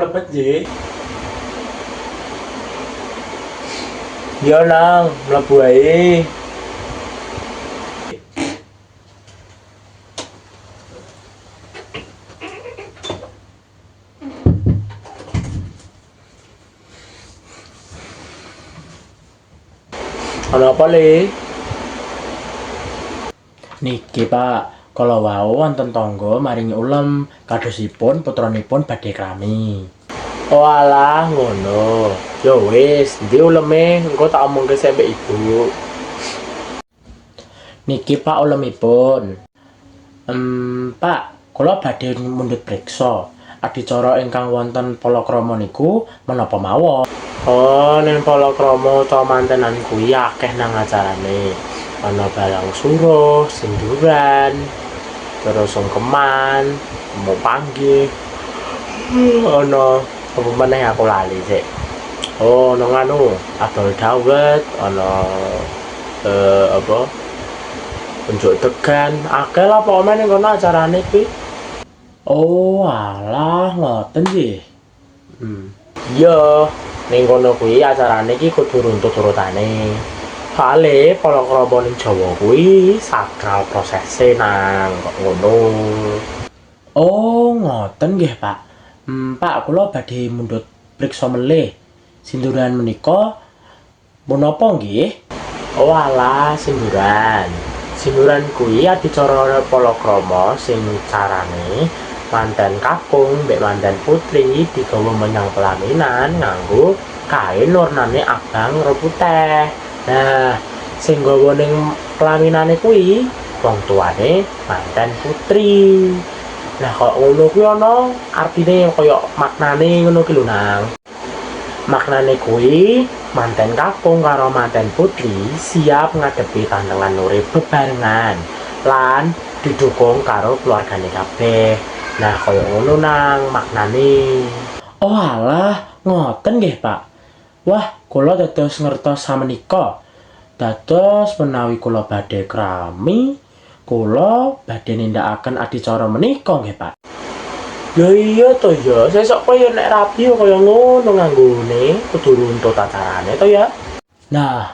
mlebet nggih. Yo nang mlebu ae. Ana apa le? Niki Pak, kala wau wonten tangga maringi ulem kadosipun putranipun badhe krami. Oh alah ngono. Ya wis, ndi uleme engko tak omongke sik mbek Ibu. Niki Pak ulemipun. Pak, kula badhe mundhut priksa. Adicara ingkang wonten palakrama niku menapa mawon? Oh, ning palakrama utawa mantenan kuwi akeh nang acarane. Ana balang suruh, sinduran, terus sungkeman, mau panggih. Ana apa meneh aku lali sik. Oh, nang anu, adol dawet, ana apa? Unjuk degan, akeh lah pokoknya ning kono acarane kuwi. Oh, alah ngoten nggih. Iya, ning kono kuwi acarane iki kudu runtut-urutane. Soale palakrama ning Jawa kuwi sakral prosese nang kok ngono. Oh, ngoten nggih, Pak. Pak, kula badhe mundhut priksa melih. Sinduran menika menapa nggih? Oh, alah sinduran. Sinduran kuwi adicara palakrama sing carane manten kakung mbek manten putri digawa menyang pelaminan nganggo kain warnane abang karo putih. Nah, sing nggawa ning pelaminane kuwi wong tuane manten putri. Nah, kok ngono kuwi ana artine kaya maknane ngono ki lho nang. Maknane kuwi manten kakung karo manten putri siap ngadepi tantangan urip bebarengan lan didukung karo keluargane kabeh. Nah, kaya ngono nang maknane. Oh alah, ngoten nggih, Pak. Wah, kula dados ngertos samenika. Dados menawi kula badhe krami, kula badhe nindakaken adicara menika nggih, Pak. Ya iya to ya, sesuk kaya nek rapi kaya ngono nganggone, kudu runtut acarane to ya. Nah,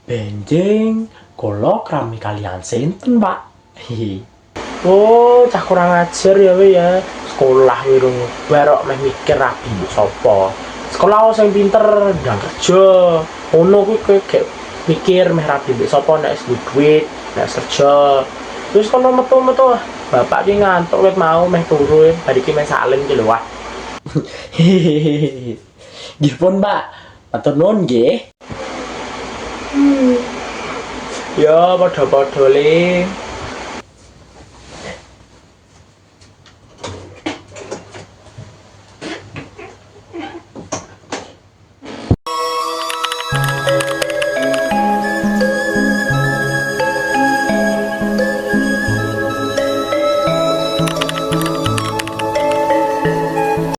benjing kula krami kalian sinten, Pak? Oh, cah kurang ajar ya we ya. Sekolah wirung barok meh mikir rapi sapa. Sekolah sing pinter ndang kerja. Ngono kuwi kayak mikir meh rapi mbek sapa nek wis duit, nek kerja. Terus kono metu-metu bapak ki ngantuk wit mau meh turu bar iki meh salim ki lho wah. Nggih pun, Pak. Matur nuwun nggih. Ya padha-padha le.